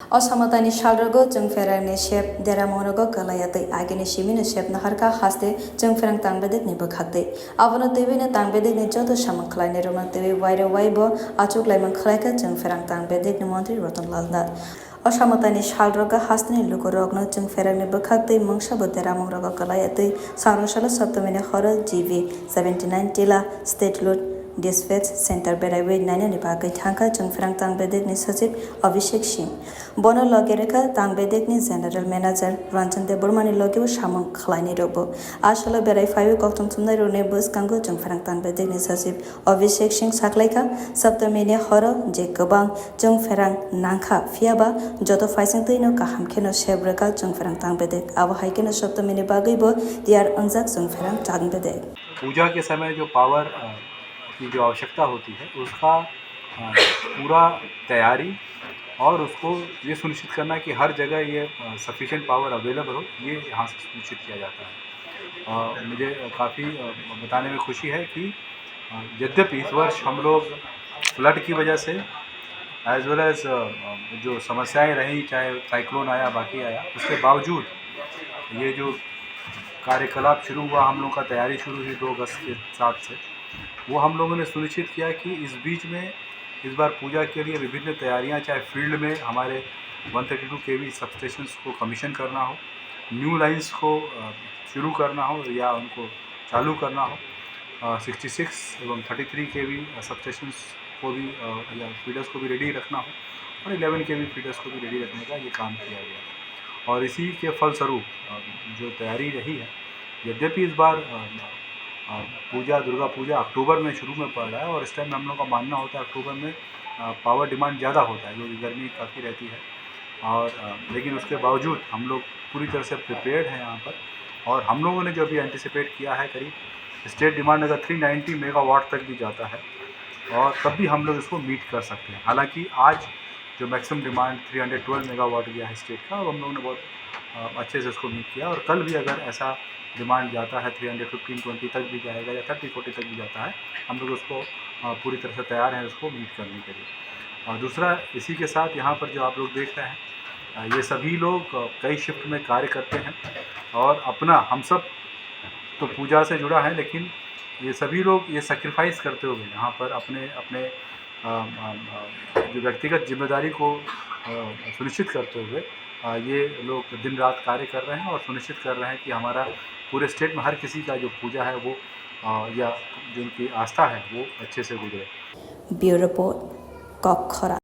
Osamatani shalrago jungferangni shep deramonogo kalayatei agini shimini shep naharka haste jungferang tangbedek ni bakhate abono tebini tangbedek ni joto samang khlaini roma tebi waire waibo achuk laimang khlaika jungferang tangbedek ni mantri Ratanlal Nath Osamatani shalraga hasteni lukorogno jungferangni bakhate mungsabo deramonogo kalayatei sarosala saptamini horo GV 79 Tila State Road Dispatch Center Beraway Nainani Bagai Thanka Jungferang Tangbedek ni Sachib Abhishek Singh Bono Logereka Tangbedek ni General Manager Ranjan Debormani Logebo Samang Khlaini Robo Ashala Berai 5 Koktum Tumnai Rone Bus Kango Jungferang Tangbedek ni Sachib Abhishek Singh Saklaika Saptamini Horo Je Gobang Jungferang Nangkha Fiaba Joto Faising Tino Kaham Keno Shebreka Jungferang Tangbedek Abo Haikeno Saptamini Bagai Bo Diar Anjak Jungferang Tangbedek पूजा के समय जो power की जो आवश्यकता होती है उसका पूरा तैयारी और उसको ये सुनिश्चित करना कि हर जगह ये सफिशिएंट पावर अवेलेबल हो, ये यहाँ से सुनिश्चित किया जाता है। मुझे काफ़ी बताने में खुशी है कि यद्यपि इस वर्ष हम लोग फ्लड की वजह से एज वेल एज जो समस्याएं रहीं, चाहे साइक्लोन आया बाकी आया, उसके बावजूद ये जो कार्यकलाप शुरू हुआ, हम लोग का तैयारी शुरू हुई 2 अगस्त के साथ से, वो हम लोगों ने सुनिश्चित किया कि इस बीच में इस बार पूजा के लिए विभिन्न तैयारियां, चाहे फील्ड में हमारे 132 kV सबस्टेशंस को कमीशन करना हो, न्यू लाइंस को शुरू करना हो या उनको चालू करना हो, 66 एवं 33 kV सबस्टेशंस को भी या फीडर्स को भी रेडी रखना हो और 11 kV फीडर्स को भी रेडी रखने का ये काम किया गया। और इसी के फलस्वरूप जो तैयारी रही है, यद्यपि इस बार दुर्गा पूजा अक्टूबर में शुरू में पड़ रहा है और इस टाइम हम लोग का मानना होता है अक्टूबर में पावर डिमांड ज़्यादा होता है क्योंकि गर्मी काफ़ी रहती है, और लेकिन उसके बावजूद हम लोग पूरी तरह से प्रिपेयर्ड हैं यहाँ पर। और हम लोगों ने जो अभी एंटिसिपेट किया है, करीब स्टेट डिमांड अगर 390 मेगावाट तक भी जाता है और तब भी हम लोग इसको मीट कर सकते हैं। हालांकि आज जो मैक्सिमम डिमांड 312 मेगावाट गया है स्टेट का, अब हम लोगों ने बहुत अच्छे से इसको मीट किया। और कल भी अगर ऐसा डिमांड जाता है 315-20 तक भी जाएगा या 30-40 तक भी जाता है, हम लोग उसको पूरी तरह से तैयार हैं उसको मीट करने के लिए। और दूसरा, इसी के साथ यहाँ पर जो आप लोग देख रहे हैं, ये सभी लोग कई शिफ्ट में कार्य करते हैं और अपना, हम सब तो पूजा से जुड़ा है, लेकिन ये सभी लोग ये सेक्रीफाइस करते हुए यहाँ पर अपने अपने जो व्यक्तिगत जिम्मेदारी को सुनिश्चित करते हुए ये लोग दिन रात कार्य कर रहे हैं और सुनिश्चित कर रहे हैं कि हमारा पूरे स्टेट में हर किसी का जो पूजा है वो या जिनकी आस्था है वो अच्छे से गुजरे। Bureau report कॉकखरा।